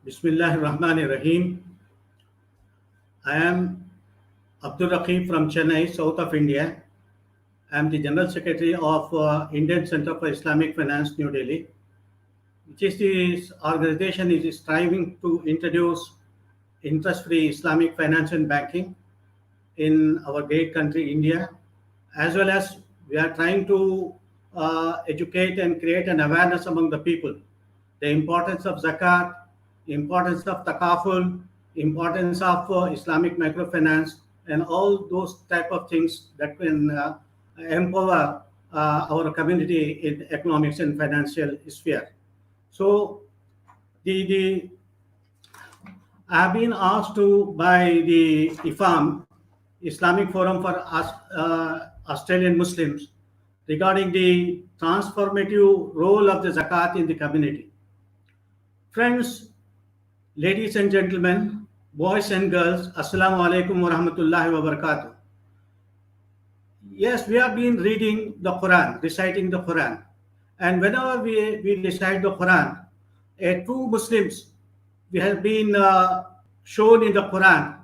Bismillahirrahmanirrahim. I am Abdul Raqeeb from Chennai, south of India. I am the General Secretary of Indian Center for Islamic Finance, New Delhi, which is this organization is striving to introduce interest-free Islamic finance and banking in our great country, India, as well as we are trying to educate and create an awareness among the people, the importance of zakat, importance of takaful, importance of Islamic microfinance, and all those type of things that can empower our community in economics and financial sphere. So the I've been asked to by the IFAM, Islamic Forum for Australian Muslims, regarding the transformative role of the zakat in the community. Friends, ladies and gentlemen, boys and girls, Assalamu alaikum wa rahmatullahi wa barakatuh. Yes, we have been reading the Quran, reciting the Quran. And whenever we recite the Quran, a true Muslims, we have been shown in the Quran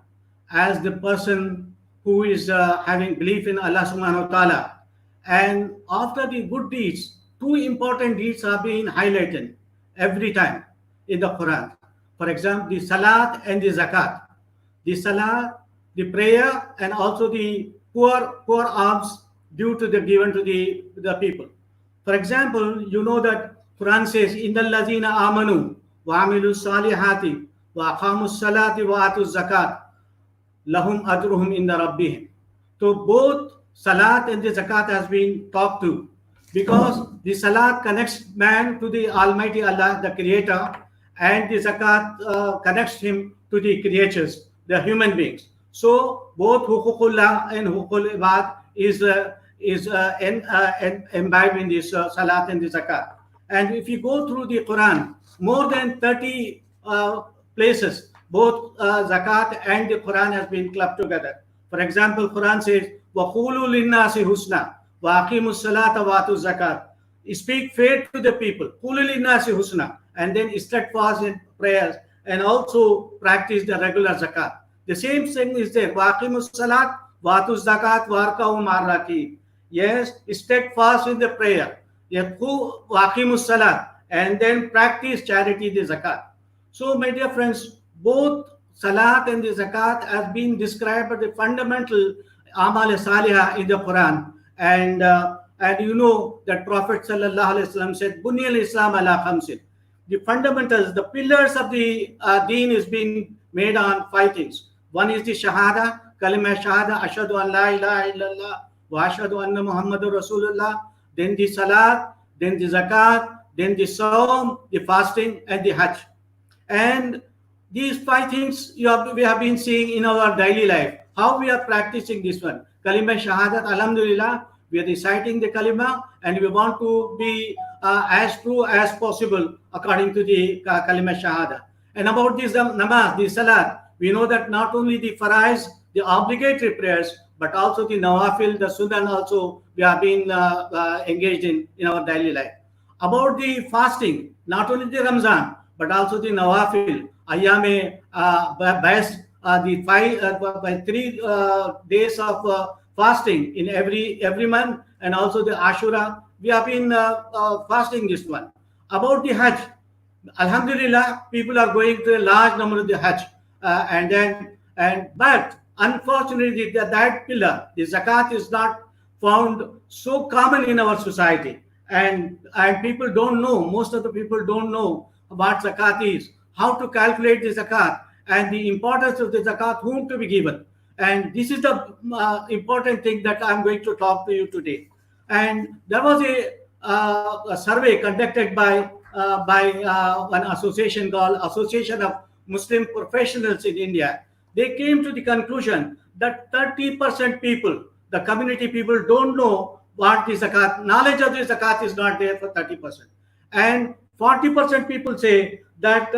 as the person who is having belief in Allah subhanahu wa ta'ala. And after the good deeds, two important deeds are being highlighted every time in the Quran. For example, the salat and the zakat. The salat, the prayer, and also the poor alms due to the given to the people. For example, you know that Quran says, "Innal lazina amanu wa amilu salihati wa aqamus salati wa atuz zakat lahum ajruhum inda rabbihim." So both salat and the zakat has been talked to, because the salat connects man to the Almighty Allah, the Creator, and the zakat connects him to the creatures, the human beings. So both huququllah and huququl ibad is imbibed in this salat and the zakat. And if you go through the Quran, more than 30 places, both zakat and the Quran has been clubbed together. For example, Quran says, وَقُولُوا لِلنَّاسِ حُسْنًا وَأَقِيمُوا الصَّلَاةَ وَآتُوا الزَّكَاةَ. Speak faith to the people. قُولُوا لِلنَّاسِ حُسْنًا. And then steadfast in prayers and also practice the regular zakat. The same thing is there. وَأَقِيمُوا الصَّلَاةَ وَآتُوا الزَّكَاةَ وَارْكَعُوا مَعَ الرَّاكِعِينَ. Yes, steadfast in the prayer. وَأَقِيمُوا الصَّلَاةَ. And then practice charity, the zakat. So, my dear friends, both salat and the zakat has been described as the fundamental amal salihah in the Quran. And you know that Prophet sallallahu alaihi wasallam said, "Bunyal Islam ala khamsin." The fundamentals, the pillars of the deen is being made on five things. One is the shahada, kalima shahada, ashhadu an la ilaha illallah wa ashhadu anna Muhammadur Rasulullah. Then the salat, then the zakat, then the sawm, the fasting, and the hajj. And these five things we have been seeing in our daily life. How we are practicing this one. Kalima shahadat, alhamdulillah, we are reciting the kalima and we want to be as true as possible according to the kalima shahada. And about this namaz, the salat, we know that not only the farais, the obligatory prayers, but also the nawafil, the sunnah also we have been engaged in our daily life. About the fasting, not only the Ramzan, but also the nawafil, ayame bas, the 3 days of fasting in every month, and also the Ashura, we have been fasting this one. About the Hajj, alhamdulillah, people are going to a large number of the Hajj, but unfortunately that pillar, the zakat, is not found so common in our society, and people don't know. Most of the people don't know what zakat is, how to calculate the zakat, and the importance of the zakat, whom to be given. And this is the important thing that I'm going to talk to you today. And there was a survey conducted by an association called Association of Muslim Professionals in India. They came to the conclusion that 30% people, the community people, don't know what the zakat, knowledge of the zakat is not there for 30%. And 40% people say that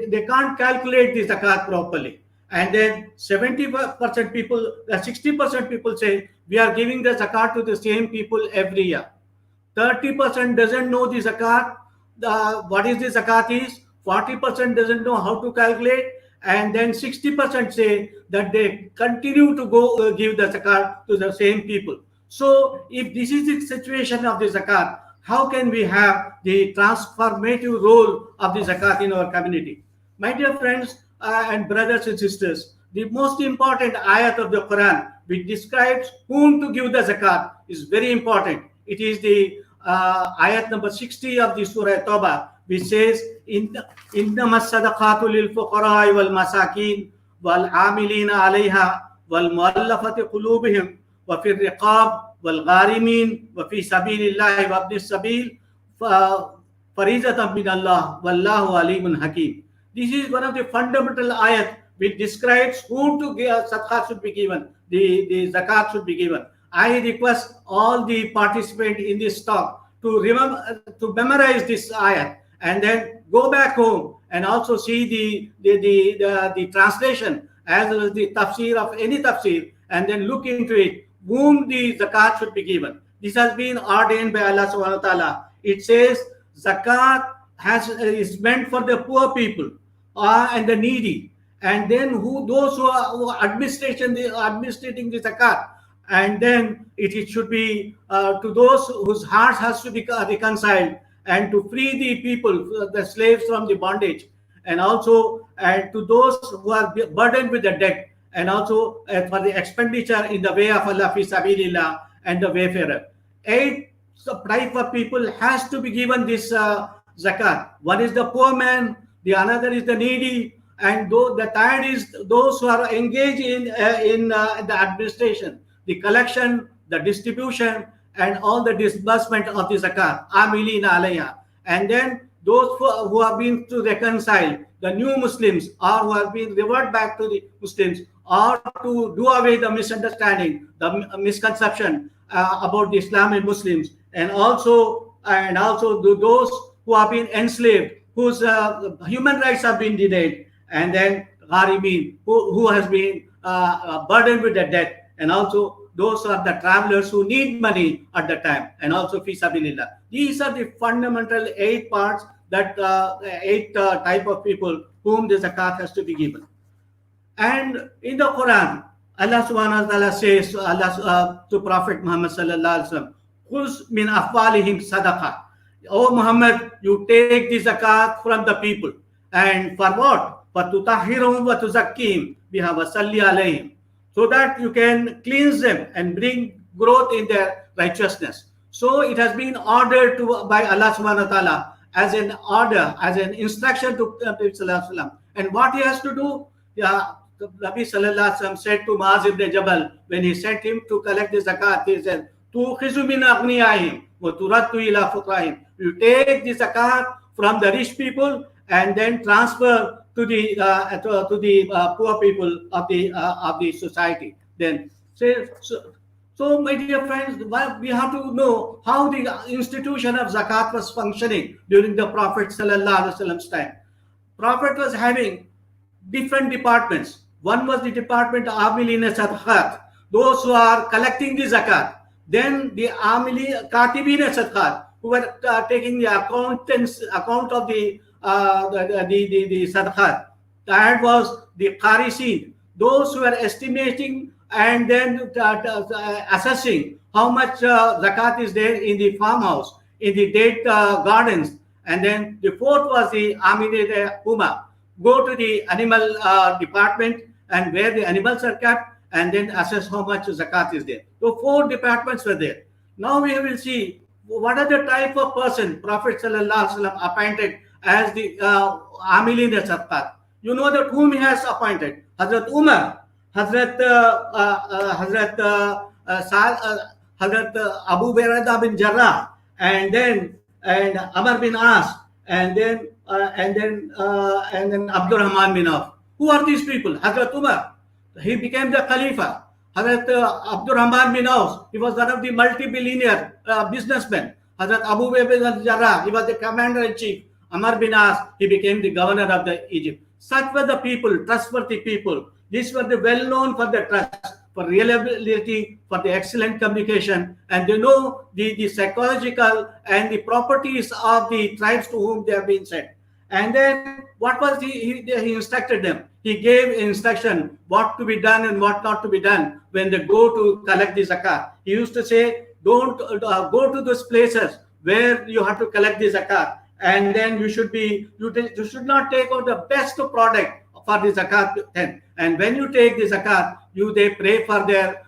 they can't calculate the zakat properly. And then 70% people, 60% people say we are giving the zakat to the same people every year. 30% doesn't know the zakat. what is the zakat is, 40% doesn't know how to calculate, and then 60% say that they continue to go give the zakat to the same people. So if this is the situation of the zakat, how can we have the transformative role of the zakat in our community? My dear friends and brothers and sisters, the most important ayat of the Quran which describes whom to give the zakat is very important. It is the ayat number 60 of the Surah Tawbah, which says, إِنَّمَا الصَّدَقَاتُ لِلْفُقَرَاءِ وَالْمَسَاكِينِ وَالْعَامِلِينَ عَلَيْهَا وَالْمُؤَلَّفَةِ قُلُوبُهُمْ وَفِي الرِّقَابِ وَالْغَارِمِينَ وَفِي سَبِيلِ اللَّهِ وَابْنِ السَّبِيلِ فَرِيضَةً مِّنَ اللَّهِ وَاللَّهُ عَلِيمٌ حَكِيمٌ. This is one of the fundamental ayat which describes whom to give sadaqah should be given, the zakat should be given. I request all the participants in this talk to remember, to memorize this ayat, and then go back home and also see the translation as well as the tafsir of any tafsir, and then look into it, whom the zakat should be given. This has been ordained by Allah subhanahu wa ta'ala. It says zakat is meant for the poor people and the needy, and then those who are administrating the zakat, and then it should be to those whose hearts has to be reconciled, and to free the people, the slaves, from the bondage, and also to those who are burdened with the debt, and also for the expenditure in the way of Allah fi sabilillah and the wayfarer. 8 type of people has to be given this zakat. One is the poor man, the another is the needy, and the third is those who are engaged in the administration, the collection, the distribution, and all the disbursement of the zakat, amilina alayha. And then those who have been to reconcile, the new Muslims, or who have been revert back to the Muslims, or to do away the misunderstanding, the misconception about the Islamic Muslims, and also those who have been enslaved, whose human rights have been denied, and then gharimin, who has been burdened with the debt, and also those are the travelers who need money at the time, and also fi sabilillah. These are the fundamental 8 parts, that 8 type of people whom the zakat has to be given. And in the Quran, Allah subhanahu wa ta'ala says to Prophet Muhammad sallallahu alaihi wasallam, "Khuz min afwalihim sadaqah." O Muhammad, you take the zakat from the people, and for what? فَتُطَهِّرُهُمْ وَتُزَكِّيهِمْ بِهَا وَصَلِّ عَلَيْهِمْ, so that you can cleanse them and bring growth in their righteousness. So it has been ordered by Allah subhanahu wa ta'ala as an order, as an instruction to Prophet sallallahu alaihi wasallam. And what he has to do? Nabi sallallahu alaihi wasallam said to Muaz ibn Jabal, when he sent him to collect the zakat, he said, "Tu khizu min aghniyahim wa turaddu ila fuqarahim." You take the zakat from the rich people and then transfer to the poor people of the society. Then so my dear friends, we have to know how the institution of zakat was functioning during the Prophet sallallahu alaihi wasallam's time. Prophet was having different departments. One was the department of amilina sadaqat, those who are collecting the zakat. Then the katibina sadaqat, who were taking the account of the sadaqat. That was the qarisin, those who were estimating and then assessing how much zakat is there in the farmhouse, in the date gardens. And then the fourth was the amile huma, go to the animal department and where the animals are kept, and then assess how much zakat is there. So 4 departments were there. Now we will see what are the type of person Prophet sallallahu alaihi wasallam appointed as the amilin zakat. You know that whom he has appointed: Hazrat Umar, Hazrat Abu Bakr bin Jarrah, and Amr bin As, and then Abdul Rahman bin Auf. Who are these people? Hazrat Umar, he became the Khalifa. Hazrat Abdul Rahman bin Auf, he was one of the multi-billionaire businessmen. Hazrat Abu Bakr bin Jarrah, he was the commander-in-chief. Amr bin As, he became the governor of the Egypt. Such were the people, trustworthy people. These were the well-known for the trust, for reliability, for the excellent communication, and they know the psychological and the properties of the tribes to whom they have been sent. And then what was he instructed them? He gave instruction what to be done and what not to be done when they go to collect the zakat. He used to say, don't go to those places where you have to collect the zakat, and then you should should not take out the best product for the zakat then. And when you take the zakat, they pray for their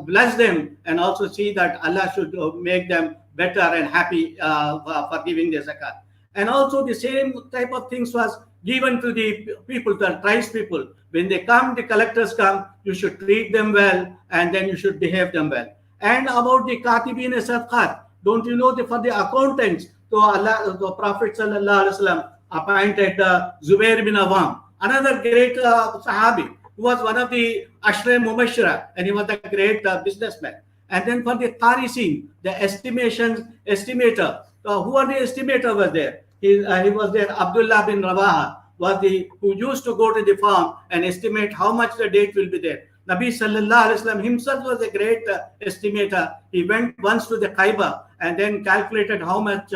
bless them, and also see that Allah should make them better and happy for giving the zakat. And also the same type of things was given to the people, the tribes people. When they come, the collectors come, you should treat them well, and then you should behave them well. And about the katibin sadqat, don't you know for the accountants, so Allah, the Prophet sallallahu alaihi wasallam appointed Zubair bin Awam, another great Sahabi, who was one of the Ashra Mubashira, and he was a great businessman. And then for the Qarisin, the estimator, who are the estimator was there? He was there. Abdullah bin Rawaha was who used to go to the farm and estimate how much the date will be there. Nabi sallallahu alaihi wasallam himself was a great estimator. He went once to the Khyber and then calculated how much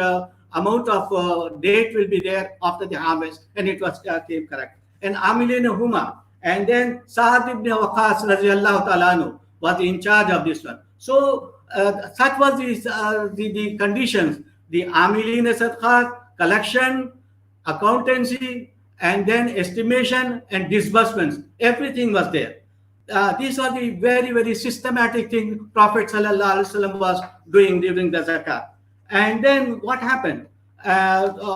amount of date will be there after the harvest, and it was came correct. And Amilin Huma, and then Sa'ad ibn Waqas radiallahu ta'ala anhu was in charge of this one. So such was the conditions: the Amilin sadqat, collection, accountancy, and then estimation and disbursements. Everything was there. These are the very, very systematic thing Prophet sallallahu alaihi wasallam was doing during the zakat. And then what happened after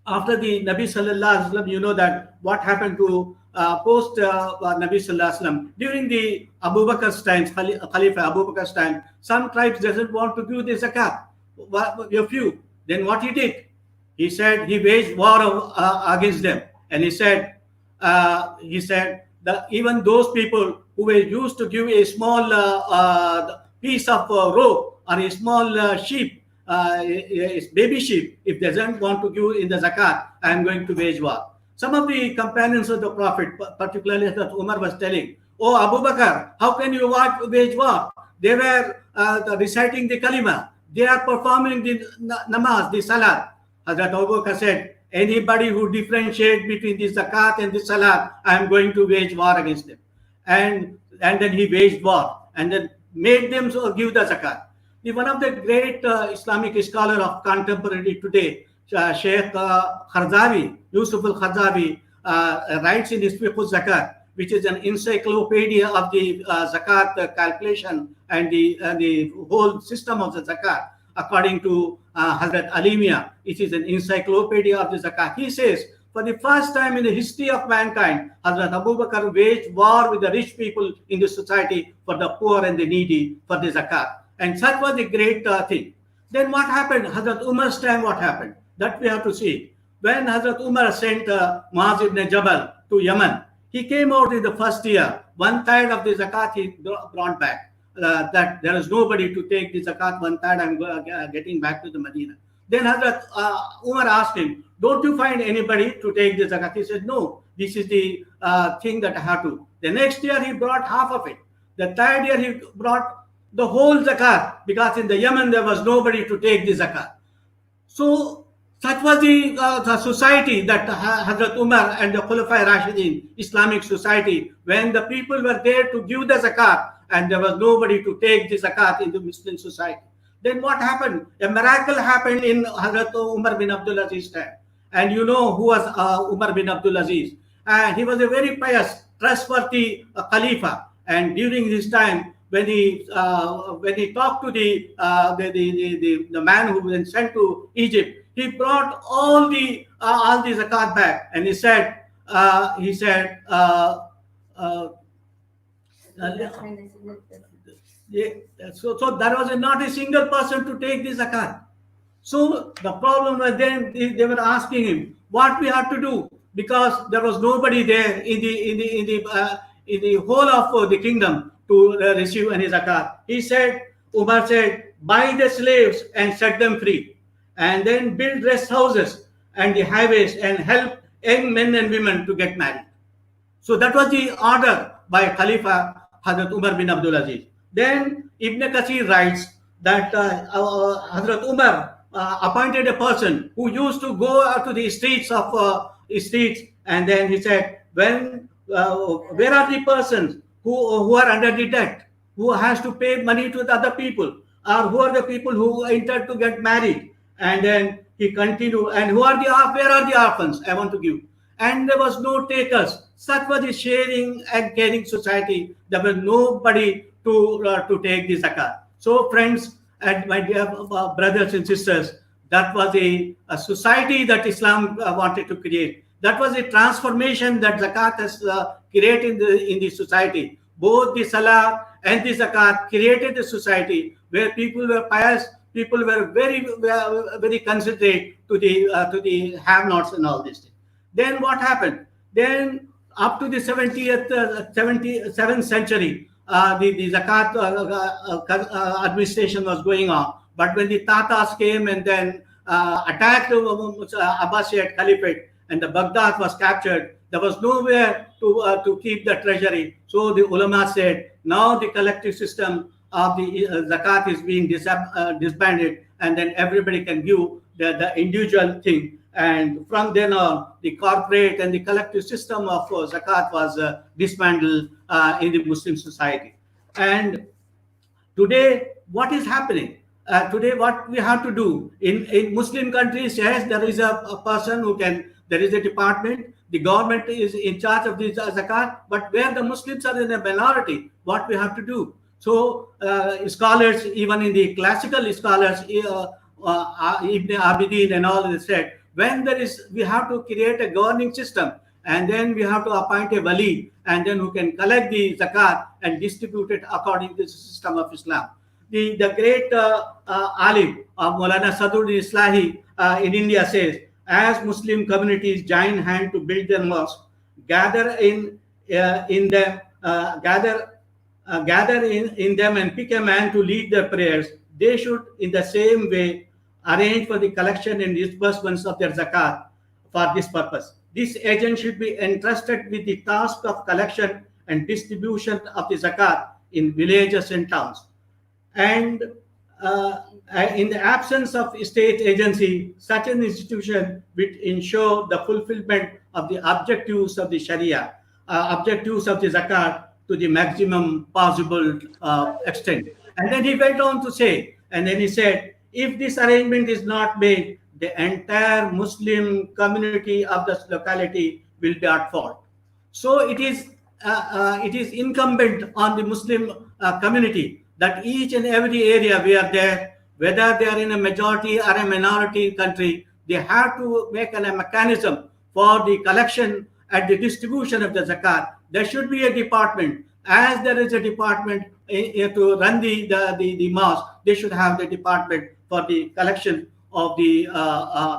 the Nabi sallallahu alaihi wasallam? You know that what happened to post Nabi sallallahu alaihi wasallam during the Abu Bakr's time, Khalifa Abu Bakr's time. Some tribes doesn't want to give the zakat. A few. Then what he did? He said he waged war against them, and he said that even those people who were used to give a small piece of rope or a small sheep, a baby sheep, if they don't want to give in the zakat, I am going to wage war. Some of the companions of the Prophet, particularly that Umar was telling, "Oh Abu Bakr, how can you wage war?" They were reciting the kalima. They are performing the namaz, the salat. Hazrat Abu Bakr said, anybody who differentiates between the zakat and the salat, I am going to wage war against them. And then he waged war and then made them give the zakat. One of the great Islamic scholar of contemporary today, Sheikh Kharzavi, Yusuf al-Kharzavi, writes in his Fiqh al-Zakat, which is an encyclopedia of the zakat calculation and the whole system of the zakat. According to Hazrat Alimiya, it is an encyclopedia of the zakat. He says, for the first time in the history of mankind, Hazrat Abu Bakr waged war with the rich people in the society for the poor and the needy for the zakat. And such was the great thing. Then what happened? Hazrat Umar's time, what happened? That we have to see. When Hazrat Umar sent Muaz ibn Jabal to Yemen, he came out in the first year. 1/3 of the zakat he brought back. That there is nobody to take the zakat, 1/3 I'm getting back to the Medina. Then Hazrat Umar asked him, don't you find anybody to take the zakat? He said, no, this is the thing that I have to. The next year he brought half of it. The third year he brought the whole zakat, because in the Yemen there was nobody to take the zakat. So such was the society that Hazrat Umar and the Khulafai Rashidin, Islamic society, when the people were there to give the zakat and there was nobody to take the zakat in the Muslim society. Then what happened? A miracle happened in Hazrat Umar bin Abdul Aziz time. And you know who was Umar bin Abdul Aziz? He was a very pious, trustworthy Khalifa. And during his time, when he talked to the man who was sent to Egypt, he brought all the zakat back, and he said, so there was not a single person to take the zakat. So the problem was then they were asking him what we had to do, because there was nobody there in the whole of the kingdom to receive any zakat. Umar said, buy the slaves and set them free, and then build rest houses and the highways and help young men and women to get married. So that was the order by Khalifa Hazrat Umar bin Abdul Aziz. Then Ibn Kathir writes that Hazrat Umar appointed a person who used to go out to the streets, and then he said, where are the persons who are under the debt, who has to pay money to the other people, or who are the people who intend to get married? And then he continued, and where are the orphans I want to give? And there was no takers. Such was the sharing and caring society. There was nobody to take the zakat. So, friends and my dear brothers and sisters, that was a society that Islam wanted to create. That was a transformation that zakat has created in the society. Both the salah and the zakat created a society where people were pious, people were very considerate to the have-nots and all this. Then what happened? Then up to the 77th century, the zakat administration was going on. But when the Tatars came and then attacked the Abbasid Caliphate, and the Baghdad was captured, there was nowhere to keep the treasury. So the ulama said, now the collective system of the zakat is being disbanded, and then everybody can give the individual thing. And from then on, the corporate and the collective system of zakat was dismantled in the Muslim society. And today, what is happening? Today, what we have to do in Muslim countries, yes, there is a person who can. There is a department. The government is in charge of the zakat, but where the Muslims are in a minority, what we have to do? So scholars, even in the classical scholars, Ibn Abidin and all, they said, when we have to create a governing system, and then we have to appoint a wali, and then who can collect the zakat and distribute it according to the system of Islam. The great alim Maulana Sadruddin Islahi in India says, as Muslim communities join hand to build their mosques, gather in them and pick a man to lead their prayers, they should in the same way arrange for the collection and disbursements of their zakat for this purpose. This agent should be entrusted with the task of collection and distribution of the zakat in villages and towns. And in the absence of state agency, such an institution will ensure the fulfillment of the objectives of the Sharia, objectives of the zakat to the maximum possible extent. And then he went on to say, and then he said, if this arrangement is not made, the entire Muslim community of this locality will be at fault. So it is incumbent on the Muslim community that each and every area where there, whether they are in a majority or a minority country, they have to make a mechanism for the collection and the distribution of the zakat. There should be a department. As there is a department to run the mosque, they should have the department for the collection of the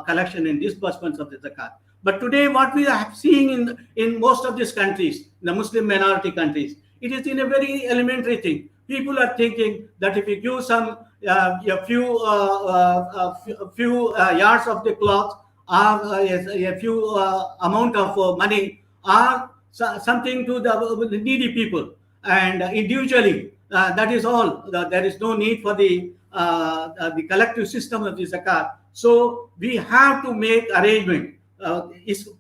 collection and disbursements of the zakat. But today, what we are seeing in most of these countries, the Muslim minority countries, it is in a very elementary thing. People are thinking that if you give a few yards of the cloth, or a few amount of money, or something to the needy people, and individually, that is all. There is no need for the collective system of the zakat. So we have to make arrangement.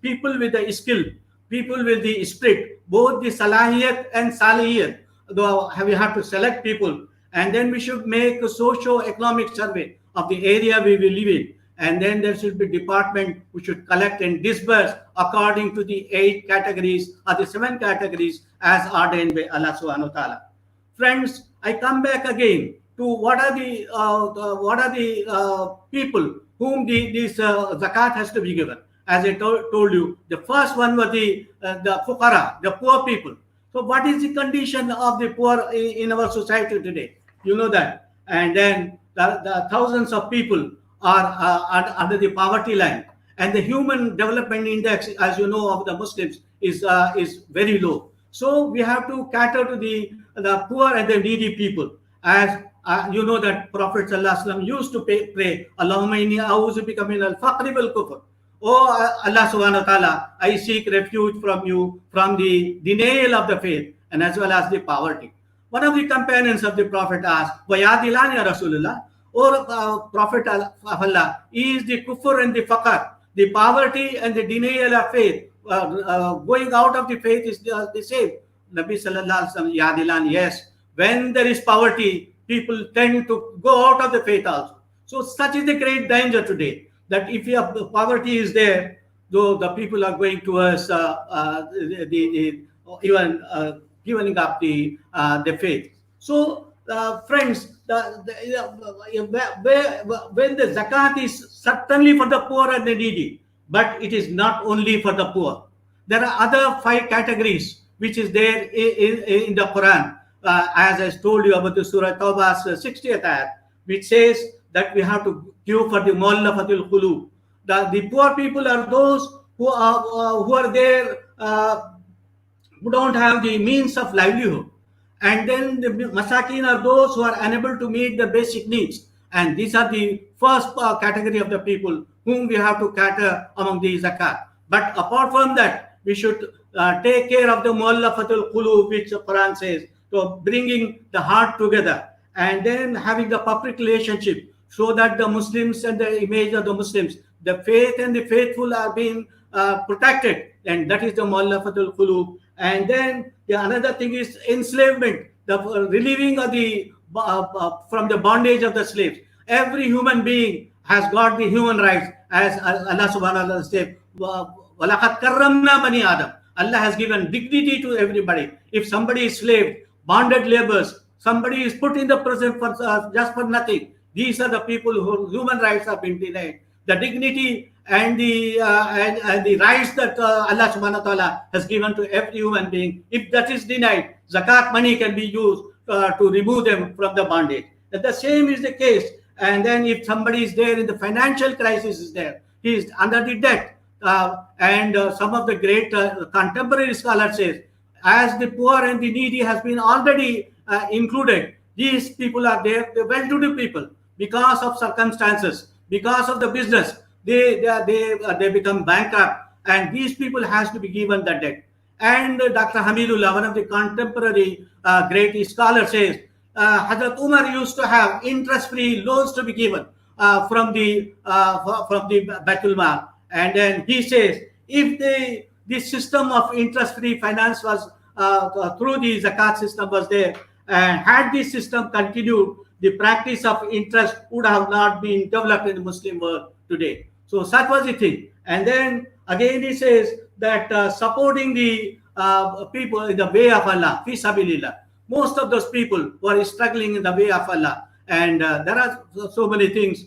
People with the skill, people with the spirit, both the salahiyat and salihiyat. We have to select people, and then we should make a socio-economic survey of the area we will live in, and then there should be department who should collect and disburse according to the 8 categories or the 7 categories as ordained by Allah Subhanahu wa Taala. Friends, I come back again to what are the people whom this zakat has to be given. As I told you, the first one was the fuqara, the poor people. So what is the condition of the poor in our society today? You know that. And then the thousands of people are under the poverty line. And the Human Development Index, as you know, of the Muslims is very low. So we have to cater to the poor and the needy people. As you know that Prophet ﷺ used to pray, Allahumma inni a'udhu bika min al-faqri wal kufr. Oh Allah subhanahu wa ta'ala, I seek refuge from you from the denial of the faith and as well as the poverty. One of the companions of the Prophet asked, Wayadilan ya Rasulullah, or Prophet of Allah, is the kufr and the faqr, the poverty and the denial of faith, going out of the faith is the same. Nabi Sallallahu Alaihi Wasallam, Yadilan, yes. When there is poverty, people tend to go out of the faith also. So such is the great danger today, that if poverty is there, though the people are going towards even giving up the faith. So, friends, when the zakat is certainly for the poor and the needy, but it is not only for the poor. There are other 5 categories which is there in the Quran. As I told you about the Surah Tawbah's 60th ayat, which says that we have to give for the mu'allafatil qulub. The poor people are those who are there, who don't have the means of livelihood. And then the masakin are those who are unable to meet the basic needs. And these are the first category of the people whom we have to cater among the zakat. But apart from that, we should take care of the mu'allafatul qulub, which the Quran says, so bringing the heart together and then having the public relationship, so that the Muslims and the image of the Muslims, the faith and the faithful are being protected, and that is the mu'allafatul qulub. And then another thing is enslavement, the relieving of the from the bondage of the slaves. Every human being has got the human rights, as Allah subhanahu wa ta'ala says, وَلَقَدْ كَرَّمْنَا بَنِي آدَمَ. Allah has given dignity to everybody. If somebody is slave, bonded laborers, somebody is put in the prison for just for nothing, these are the people whose human rights have been denied. The dignity and the rights that Allah subhanahu wa ta'ala has given to every human being, if that is denied, zakat money can be used to remove them from the bondage. And the same is the case. And then if somebody is there in the financial crisis is there, he is under the debt. And some of the great contemporary scholars say, as the poor and the needy has been already included, these people are there, the well-to-do people, because of circumstances, because of the business, they become bankrupt, and these people has to be given the debt. And Dr. Hamidullah, one of the contemporary great scholars, says Hazrat Umar used to have interest-free loans to be given from the Baitul Mal. And then he says, if this system of interest-free finance was through the zakat system was there, and had this system continued, the practice of interest would have not been developed in the Muslim world today. So such was the thing. And then again he says that supporting the people in the way of Allah, fi sabilillah. Most of those people who are struggling in the way of Allah, and there are so many things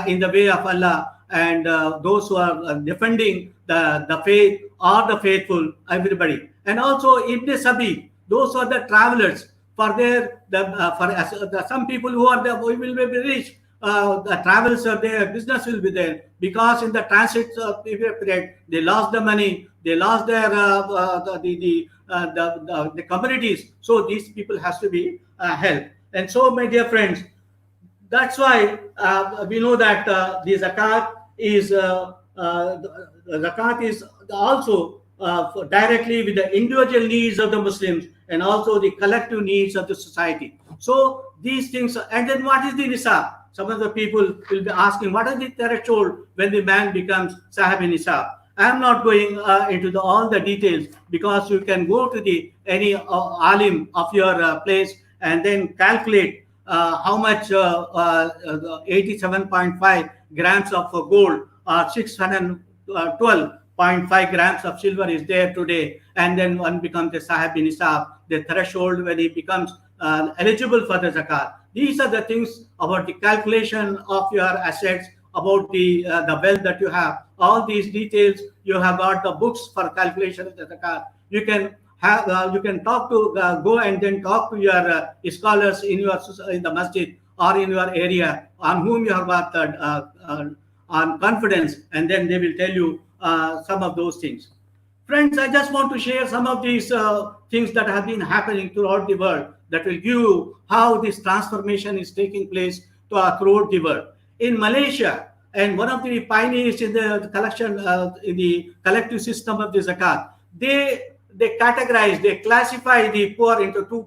in the way of Allah, and those who are defending the faith or the faithful, everybody. And also Ibn Sabi, those are the travelers. For some people who are there, who will be rich, the travels are there, business will be there, because in the transit period they lost the money, they lost their the communities. So these people has to be helped. And so, my dear friends, that's why we know that the zakat is also directly with the individual needs of the Muslims and also the collective needs of the society. So these things, and then what is the nisab? Some of the people will be asking, what is the threshold when the man becomes sahabi nisab? I am not going into all the details, because you can go to any alim of your place and then calculate how much 87.5 grams of gold or 612.5 grams of silver is there today, and then one becomes a sahabi nisab, the threshold when he becomes eligible for the zakat. These are the things about the calculation of your assets, about the wealth that you have. All these details, you have got the books for calculation of the zakat. You can have you can talk to go and then talk to your scholars in the masjid or in your area, on whom you have got on confidence, and then they will tell you some of those things. Friends, I just want to share some of these things that have been happening throughout the world, that will give you how this transformation is taking place throughout the world. In Malaysia, and one of the pioneers in the collection in the collective system of the zakat, they categorize, they classify the poor into two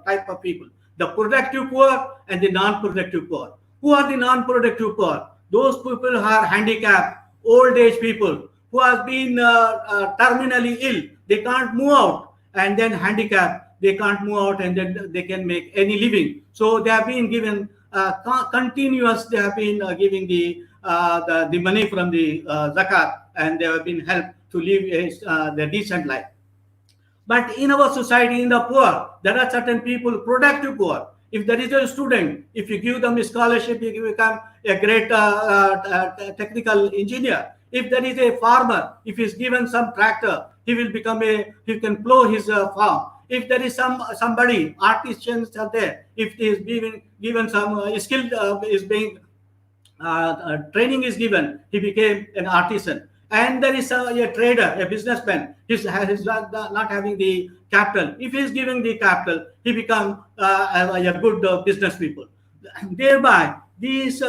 type of people: the productive poor and the non-productive poor. Who are the non-productive poor? Those people who are handicapped, old age people who have been terminally ill, they can't move out, and then handicapped, they can't move out, and then they can make any living. So they have been given continuous. They have been giving the money from the zakat, and they have been helped to live the decent life. But in our society, in the poor, there are certain people, productive poor. If there is a student, if you give them a scholarship, he will become a great technical engineer. If there is a farmer, if he's given some tractor, he can plow his farm. If there is somebody, artisans are there, if he is given some skill is being training is given, he became an artisan. And there is a trader, a businessman, he's not having the capital. If he's giving the capital, he becomes a good business people. Thereby, these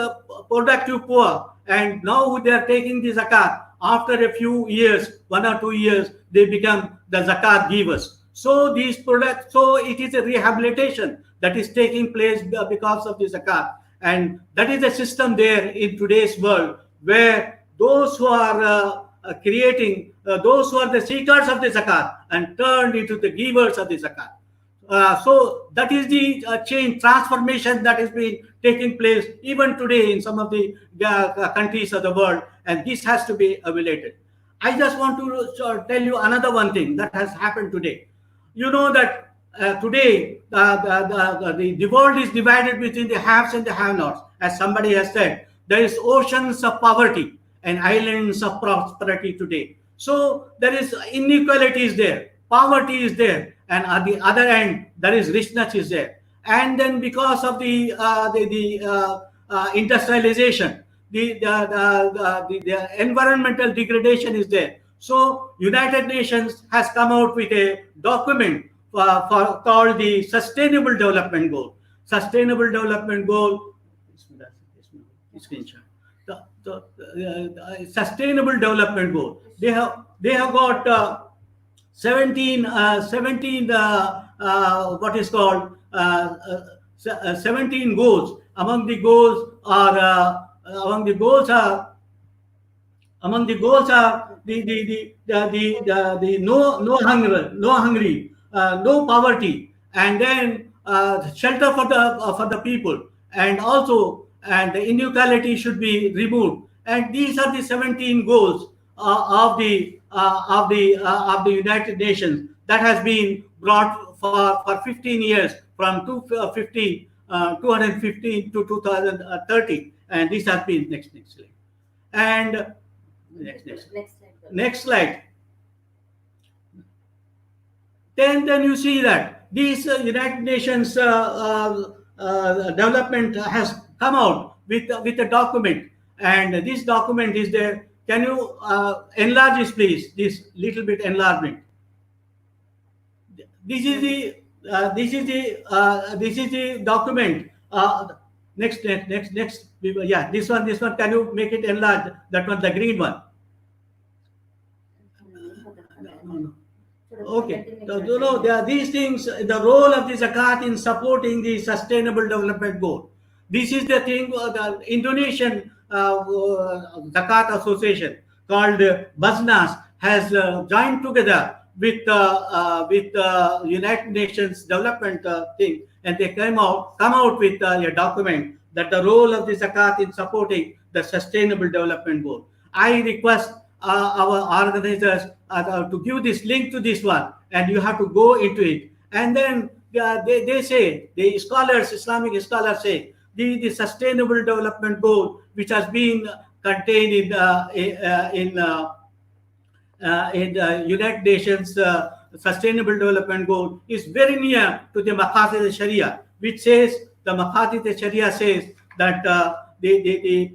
productive poor, and now they are taking the zakat. After a few years, 1 or 2 years, they become the zakat givers. So these products, so it is a rehabilitation that is taking place because of the zakat. And that is a system there in today's world, where those who are creating, those who are the seekers of the zakat and turned into the givers of the zakat. So that is the change, transformation that is being taking place even today in some of the countries of the world, and this has to be evaluated. I just want to tell you another one thing that has happened today. You know that today the world is divided between the haves and the have-nots. As somebody has said, there is oceans of poverty and islands of prosperity today. So there is inequality is there, poverty is there, and at the other end there is richness is there. And then because of the industrialization, the environmental degradation is there. So United Nations has come out with a document called the Sustainable Development Goal. Sustainable Development Goal. Sustainable Development Goal. They have got 17 what is called 17 goals. Among the goals are the no hungry, no poverty, and then shelter for the people, and also the inequality should be removed. And these are the 17 goals of the United Nations that has been brought for 15 years, from 215 to 2030, and this has been next slide. And next slide. Then you see that these United Nations development has come out with a document, and this document is there. Can you enlarge this, please? This little bit enlargement. This is the document. Next. Yeah, this one. Can you make it enlarge? That one, the green one. No. Okay. So, there are these things. The role of the zakat in supporting the Sustainable Development Goal. This is the thing. The Indonesian Zakat Association called Basnas has joined together with United Nations development thing, and they come out with a document that the role of the zakat in supporting the Sustainable Development Goal. I request our organizers to give this link to this one, and you have to go into it. And then they say, the scholars, Islamic scholars say, the Sustainable Development Goal, which has been contained in the United Nations Sustainable Development Goal, is very near to the Maqasid al-Sharia, which says, the Maqasid al-Sharia says that the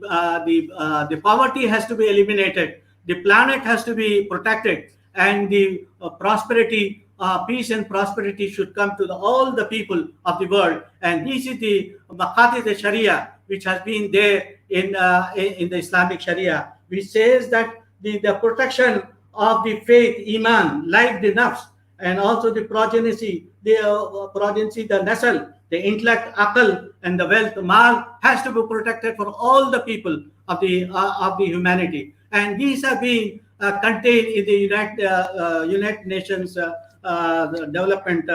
poverty has to be eliminated, the planet has to be protected, and the prosperity, peace and prosperity should come to all the people of the world. And this is the Maqasid al-Sharia, which has been there in the Islamic Sharia, which says that the protection of the faith, iman, like the nafs, and also the progeny, the nasal, the intellect, akal, and the wealth, mal, has to be protected for all the people of the humanity. And these have been contained in the United Nations development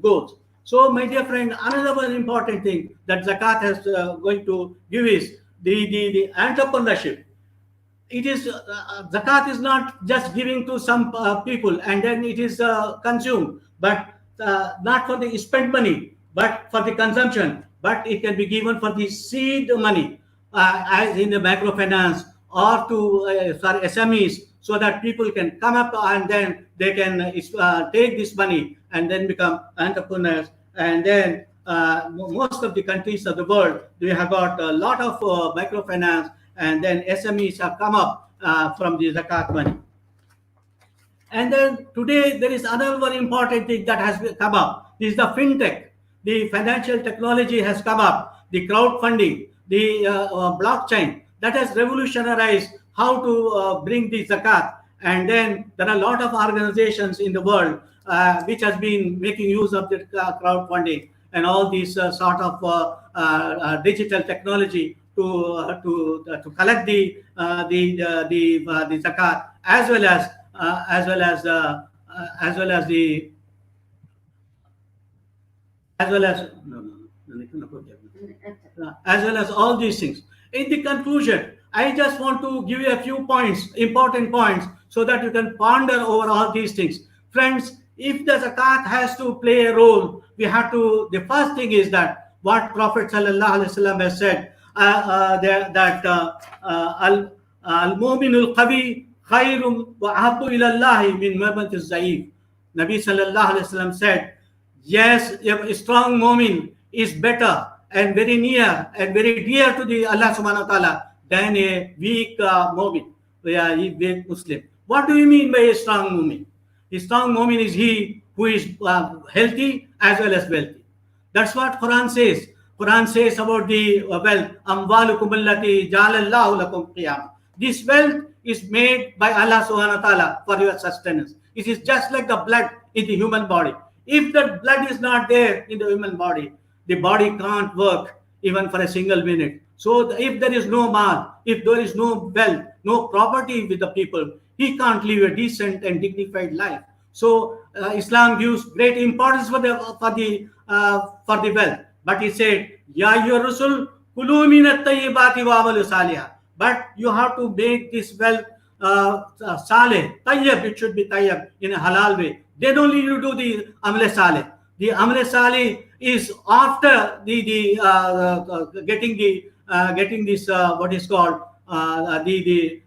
goals. So, my dear friend, another one important thing that zakat is going to give is the entrepreneurship. It is zakat is not just giving to some people and then it is consumed, but not for the spent money, but for the consumption. But it can be given for the seed money, as in the microfinance or to for SMEs, so that people can come up and then they can take this money and then become entrepreneurs. And then most of the countries of the world, they have got a lot of microfinance, and then SMEs have come up from the zakat money. And then today there is another very important thing that has come up. This is the fintech. The financial technology has come up. The crowdfunding, the blockchain, that has revolutionized how to bring the zakat. And then there are a lot of organizations in the world which has been making use of the crowdfunding and all these sort of digital technology to collect the zakat, as well as as well as as well as the as well as no, no, no, as well as all these things. In the conclusion, I just want to give you a few points, important points, so that you can ponder over all these things. Friends, if the zakat has to play a role, we have to, the first thing is that what Prophet Sallallahu Alaihi Wasallam has said, that al-mu'minul qawi khayrun wa ahabbu ila Allah min mabatiz zaif. Nabi Sallallahu Alaihi Wasallam said, yes, a strong mu'min is better and very near and very dear to the Allah subhanahu wa ta'ala than a weak mu'min, a weak Muslim. What do you mean by a strong mu'min? A strong mu'min is he who is healthy as well as wealthy. That's what Quran says. Quran says about the wealth, amwalukum allati ja'alallahu lakum qiyam. This wealth is made by Allah subhanahu wa ta'ala for your sustenance. It is just like the blood in the human body. If the blood is not there in the human body, the body can't work even for a single minute. So if there is no mal, if there is no wealth, no property with the people, he can't live a decent and dignified life. So Islam gives great importance for the wealth. But he said, Ya your Rasul, kulu minat tayyibati wa amalu salihah. But you have to make this wealth salih, tayyib, it should be tayyib in a halal way. Then only you do the amal salih. The amal salih is after getting this what is called the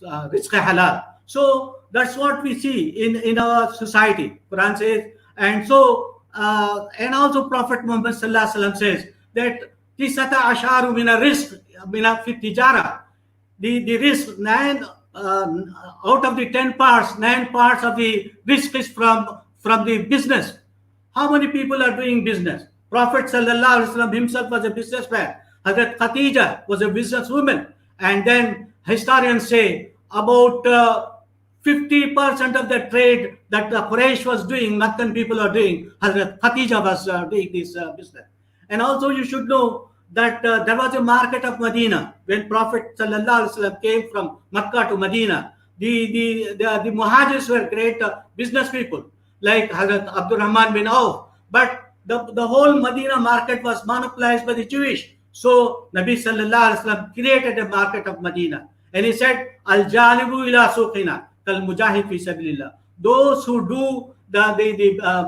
rizq halal. So that's what we see in our society. Quran says, and so and also Prophet Muhammad sallallahu alaihi wasallam says that tisata asharu mina rizq mina fit tijara. The risk, nine out of the 10 parts, 9 parts of the risk is from the business. How many people are doing business? Prophet sallallahu alaihi wasallam himself was a businessman. Hazrat Khatija was a businesswoman. And then historians say about 50% of the trade that the Quraysh was doing, Meccan people are doing, Hazrat Khatija was doing this business. And also you should know that there was a market of Medina when Prophet sallallahu alaihi wasallam came from Makkah to Medina. The Muhajirs were great business people like Hazrat Abdul Rahman bin Auf, but the whole Medina market was monopolized by the Jewish. So Nabi sallallahu alaihi wasallam created a market of Medina, and he said, "Al janibu ila suqina kal mujahid fi sabilillah." Those who do the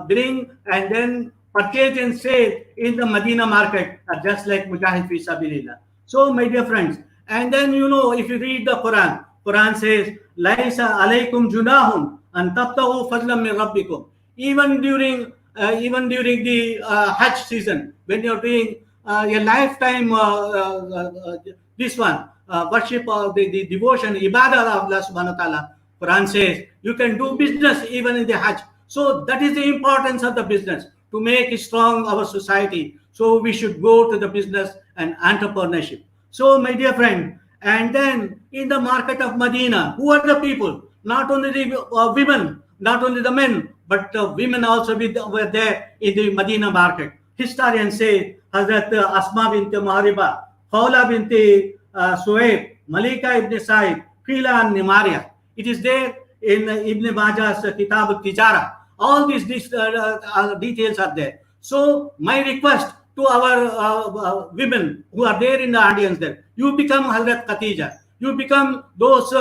bring and then purchase and sale in the Medina market are just like mujahid fi sabilillah. So my dear friends, and then if you read the Quran, Quran says, "Laisa alaykum junahun an tabtaghu fadlan min rabbikum." Even during the Hajj season, when you're doing a lifetime this one worship of the devotion, ibadah of Allah subhanahu wa ta'ala, Quran says you can do business even in the Hajj. So that is the importance of the business, to make strong our society. So we should go to the business and entrepreneurship. So my dear friend, and then in the market of Medina, who are the people? not only the women, not only the men, but women also were there in the Medina market. Historians say Hazrat Asma bint Mahariba, Khawla bint Suhaib, Malika ibn Sa'id, Qila and Nimaria. It is there in Ibn Majah's Kitab al-Tijara. All these details are there. So my request to our women who are there in the audience there, you become Hazrat Khatija. You become those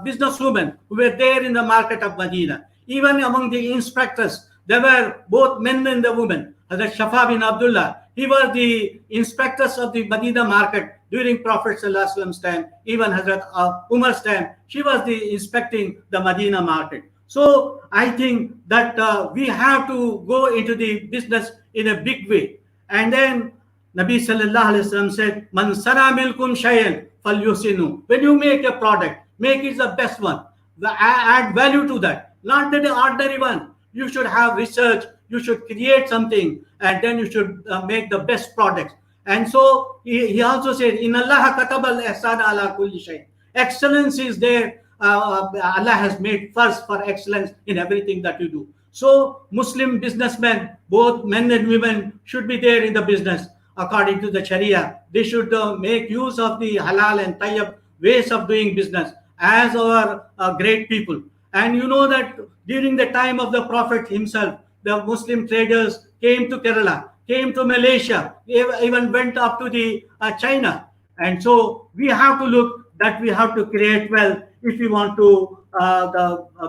businesswomen who were there in the market of Medina. Even among the inspectors, there were both men and the women. Hazrat Shafa bin Abdullah, he was the inspectors of the Medina market during Prophet ﷺ's time. Even Hazrat Umar's time, she was the inspecting the Medina market. So I think that we have to go into the business in a big way. And then Nabi sallallahu alaihi wasallam said, "Man sana milkum shayan falyusinu." When you make a product, make it the best one. Add value to that, not the ordinary one. You should have research. You should create something, and then you should make the best products. And so he also said, "In Allah katabal ihsan ala kulli shay." Excellence is there. Allah has made first for excellence in everything that you do. So Muslim businessmen, both men and women, should be there in the business according to the Sharia. They should make use of the halal and tayyib ways of doing business as our great people. And you know that during the time of the Prophet himself, the Muslim traders came to Kerala, came to Malaysia, even went up to the China. And so we have to look that we have to create wealth if we want to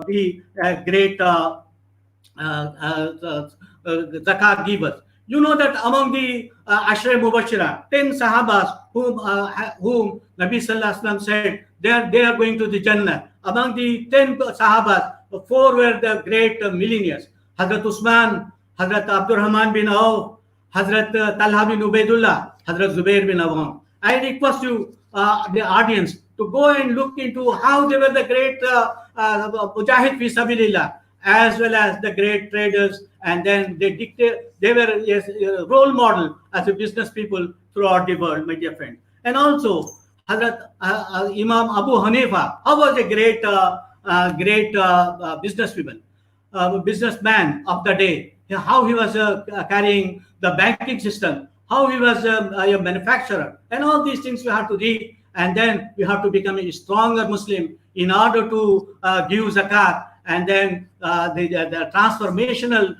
be a great zakat givers. You know that among the Ashray Mubashira, 10 Sahabas whom Nabi Sallallahu Alaihi Wasallam said they are going to the Jannah. Among the 10 Sahabas, 4 were the great millionaires. Hazrat Usman, Hazrat Abdul Rahman bin Auf, Hazrat Talha bin Ubaidullah, Hazrat Zubair bin Awam. I request you, the audience, to go and look into how they were the great Mujahid fi Sabilillah, as well as the great traders, and then they were a role model as a business people throughout the world, my dear friend. And also Hazrat Imam Abu Hanifa, how was a great businessman of the day, how he was carrying the banking system, how he was a manufacturer, and all these things we have to read, and then we have to become a stronger Muslim in order to give zakat, and then the transformational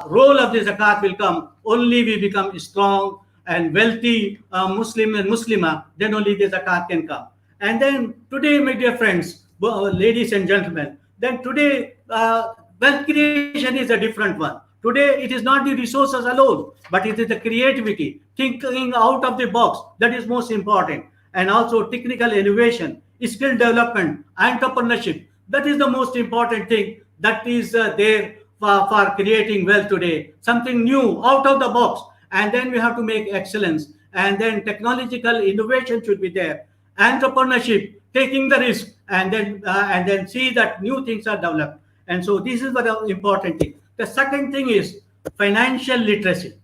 role of the zakat will come only we become strong and wealthy Muslim and Muslimah, then only the zakat can come. And then today, my dear friends, ladies and gentlemen, then today wealth creation is a different one. Today, it is not the resources alone, but it is the creativity, thinking out of the box that is most important. And also technical innovation, skill development, entrepreneurship. That is the most important thing that is there for creating wealth today. Something new, out of the box. And then we have to make excellence. And then technological innovation should be there. Entrepreneurship, taking the risk, and then see that new things are developed. And so this is the important thing. The second thing is financial literacy.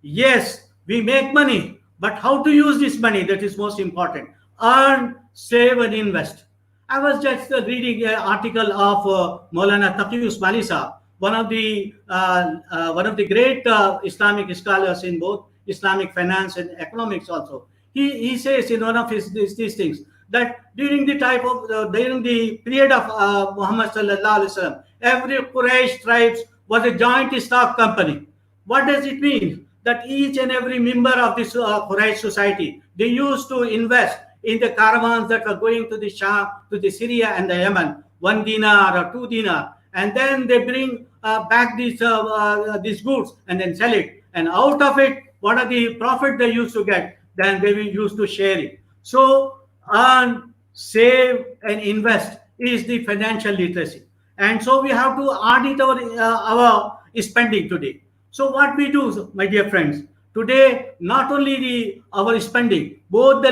Yes, we make money, but how to use this money, that is most important. Earn, save, and invest. I was just reading an article of Maulana Taqi Usmani Sahab, one of the great Islamic scholars in both Islamic finance and economics also. He says in one of these things that during the period of Muhammad sallallahu alaihi wasallam, every Quraysh tribes was a joint stock company. What does it mean? That each and every member of this Quraysh society, they used to invest in the caravans that were going to the Sham, to the Syria and the Yemen, 1 dinar or 2 dinar, and then they bring back these goods and then sell it. And out of it, what are the profit they used to get? Then they will use to share it. So earn, save, and invest is the financial literacy. And so we have to audit our spending today. So what we do, my dear friends, today, not only our spending, both the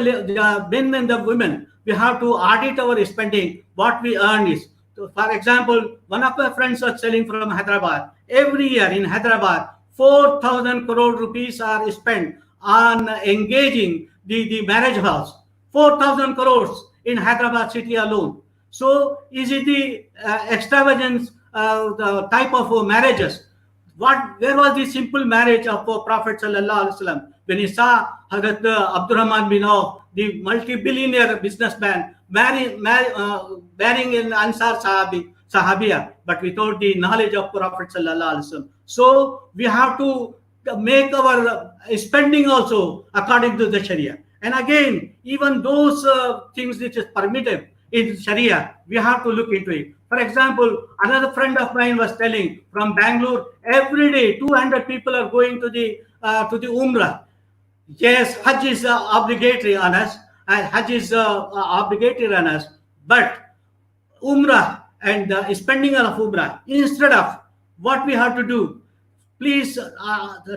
men and the women, we have to audit our spending, what we earn is. So for example, one of my friends was selling from Hyderabad. Every year in Hyderabad, 4,000 crore rupees are spent on engaging the marriage house. 4,000 crores in Hyderabad city alone. So is it the extravagance the type of marriages? Where was the simple marriage of Prophet sallallahu alaihi wasallam when he saw Hazrat Abdurrahman bin Auf, the multi-billionaire businessman, marrying an Ansar Sahabiya, but without the knowledge of Prophet sallallahu alaihi wasallam. So we have to make our spending also according to the Sharia. And again, even those things which is permitted in Sharia, we have to look into it. For example, another friend of mine was telling from Bangalore, every day 200 people are going to the Umrah. Yes, Hajj is obligatory on us, and Hajj is obligatory on us, but Umrah and the spending of Umrah, instead of what we have to do, please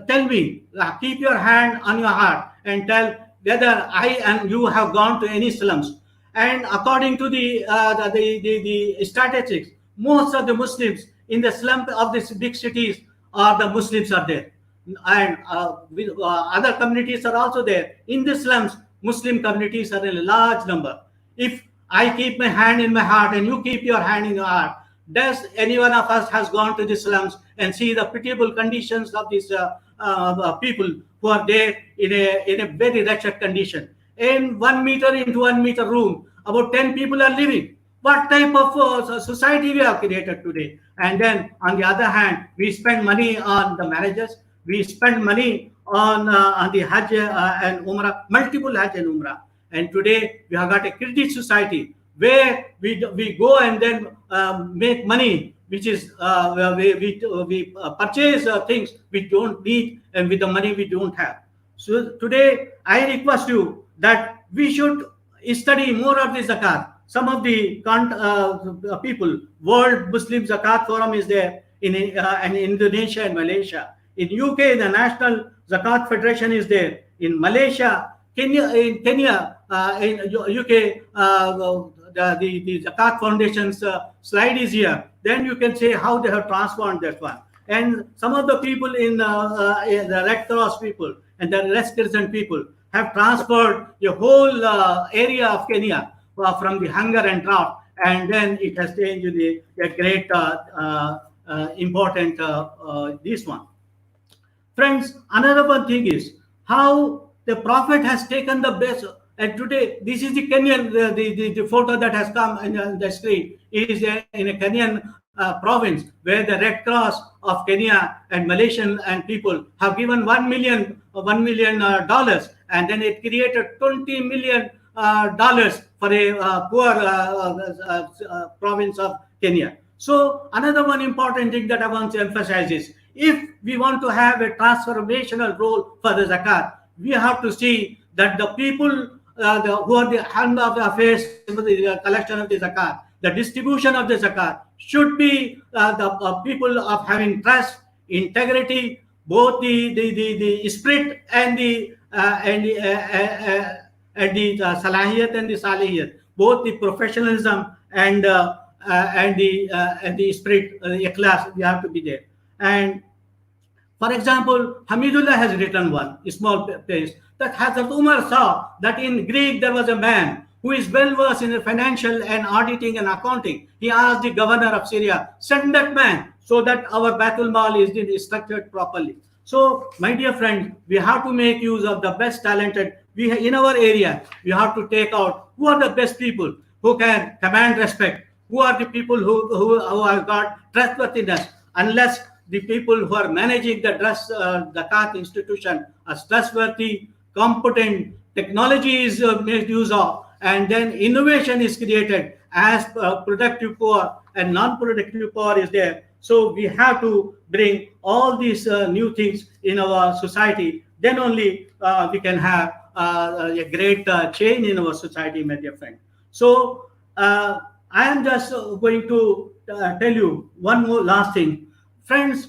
tell me, keep your hand on your heart and tell whether I and you have gone to any slums. And according to the statistics, most of the Muslims in the slum of these big cities are the Muslims are there, and other communities are also there. In the slums, Muslim communities are in a large number. If I keep my hand in my heart and you keep your hand in your heart, does any one of us has gone to the slums and see the pitiable conditions of these people who are there in a very wretched condition? In 1 meter into 1 meter room, about 10 people are living. What type of society we have created today? And then on the other hand, we spend money on the marriages, we spend money on the Hajj and Umrah, multiple Hajj and Umrah. And today we have got a credit society where we go and then make money, which is we purchase things we don't need, and with the money we don't have. So today I request you that we should study more of the zakat. Some of the people, World Muslim Zakat Forum is there in Indonesia and Malaysia. In UK, the National Zakat Federation is there. In Malaysia, Kenya, in UK, the Zakat Foundation's slide is here. Then you can say how they have transformed that one. And some of the people in the Red Cross people and the Red Crescent people have transferred the whole area of Kenya from the hunger and drought, and then it has changed to the great important this one. Friends, another one thing is how the Prophet has taken the best. And today, this is the Kenyan, the photo that has come on the screen. It is in a Kenyan province where the Red Cross of Kenya and Malaysian and people have given $1 million, and then it created $20 million for a poor province of Kenya. So another one important thing that I want to emphasize is, if we want to have a transformational role for the zakat, we have to see that the people who are the hand of the affairs for the collection of the zakat, the distribution of the zakat, should be the people of having trust, integrity, both the spirit and the salahiyat and the salihiyat, both the professionalism and the spirit, ikhlas, we have to be there. And for example, Hamidullah has written one small place that Hazrat Umar saw that in Greek there was a man who is well versed in financial and auditing and accounting. He asked the governor of Syria, send that man so that our Baitul Mal is structured properly. So, my dear friends, we have to make use of the best talented. In our area, we have to take out who are the best people who can command respect, who are the people who have got trustworthiness. Unless the people who are managing the zakat institution are trustworthy, competent, technology is made use of, and then innovation is created as productive power and non-productive power is there. So we have to bring all these new things in our society. Then only we can have a great change in our society, my dear friend. So I am just going to tell you one more last thing. Friends,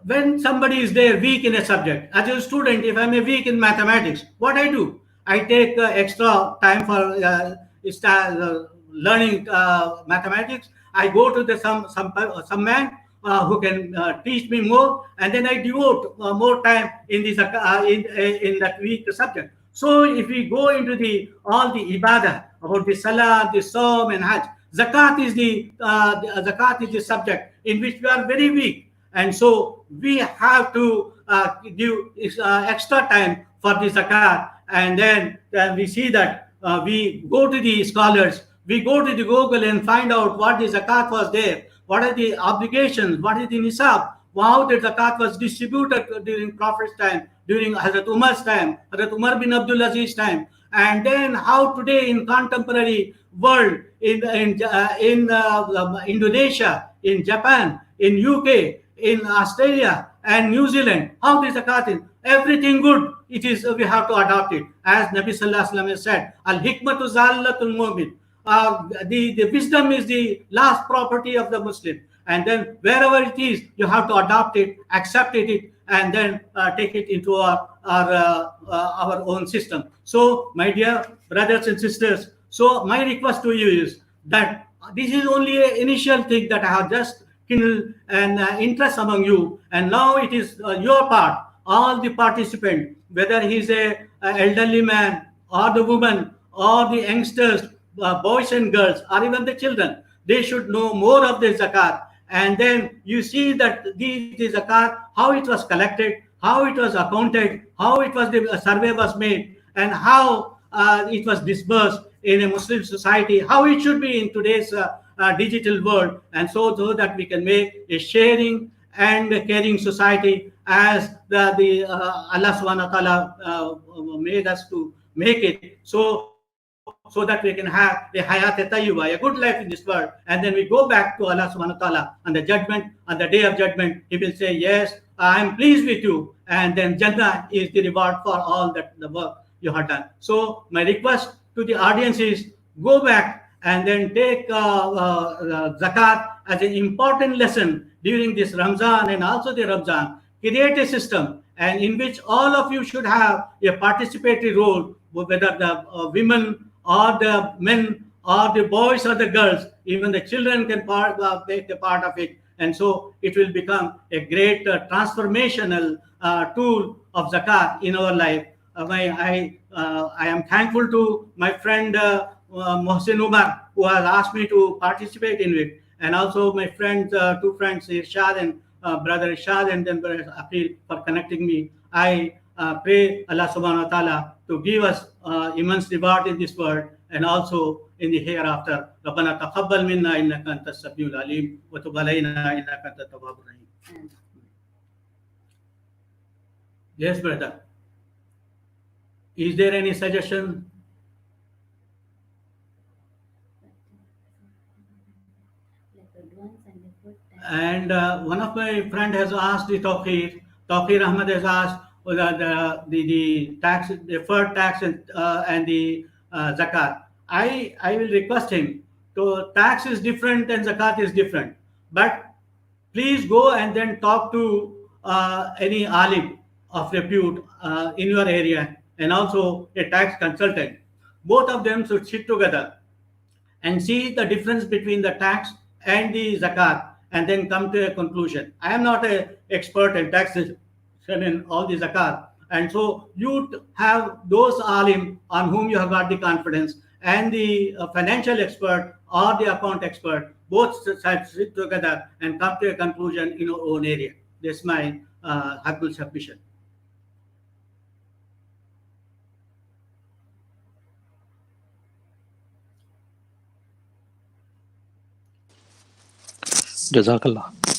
when somebody is there weak in a subject, as a student, if I'm weak in mathematics, what I do? I take extra time for learning mathematics. I go to some man who can teach me more, and then I devote more time in this in that weak subject. So if we go into all the ibadah about the salah, the sawm and hajj, Zakat is the subject in which we are very weak, and so we have to give extra time for the zakat, and then we see that we go to the scholars, we go to the Google and find out what the zakat was there, what are the obligations, what is the nisab, how the zakat was distributed during Prophet's time, during Hazrat Umar's time, Hazrat Umar bin Abdul Aziz's time, and then how today in contemporary world, in Indonesia, in Japan, in UK, in Australia and New Zealand, how the zakat is. Everything good, it is, we have to adopt it. As Nabi Sallallahu Alaihi Wasallam has said, Al-hikmatu zallatul mu'min. The wisdom is the last property of the Muslim. And then wherever it is, you have to adopt it, accept it, and then take it into our own system. So, my dear brothers and sisters, so my request to you is that this is only an initial thing that I have just kindled an interest among you, and now it is your part, all the participants, whether he's a elderly man or the woman or the youngsters, boys and girls, or even the children, they should know more of the zakat. And then you see that the zakat, how it was collected, how it was accounted, how it was the survey was made, and how it was disbursed in a Muslim society, how it should be in today's digital world, and so that we can make a sharing and a caring society as Allah subhanahu wa ta'ala made us to make it, so that we can have a hayat tayyiba, a good life in this world, and then we go back to Allah subhanahu wa ta'ala on the judgment, on the day of judgment. He will say, yes, I am pleased with you, and then Jannah is the reward for all that the work you have done. So my request to the audience is, go back and then take zakat as an important lesson during this Ramzan and also the Ramzan. Create a system and in which all of you should have a participatory role, whether the women or the men or the boys or the girls, even the children can take a part of it. And so it will become a great transformational tool of zakat in our life. I am thankful to my friend Mohsin Umar, who has asked me to participate in it, and also my friends, two friends, Irshad and brother Irshad, and then brother Aqil, for connecting me. I pray Allah subhanahu wa ta'ala to give us immense reward in this world and also in the hereafter. رَبَّنَا تَقَبَّلْ مِنَّا إِنَّكَ أَنْتَ السَّمِيعُ الْعَلِيمُ وَتُبْ عَلَيْنَا إِنَّكَ أَنْتَ التَّوَّابُ الرَّحِيمُ. Yes, brother. Is there any suggestion? And one of my friend has asked the Tawqir Ahmad has asked the tax, deferred tax and the zakat. I will request him to, tax is different and zakat is different, but please go and then talk to any alim of repute in your area and also a tax consultant. Both of them should sit together and see the difference between the tax and the zakat and then come to a conclusion. I am not an expert in taxation and all the zakat. And so you have those alim on whom you have got the confidence and the financial expert or the account expert, both sides sit together and come to a conclusion in your own area. That's my humble submission. Jazakallah.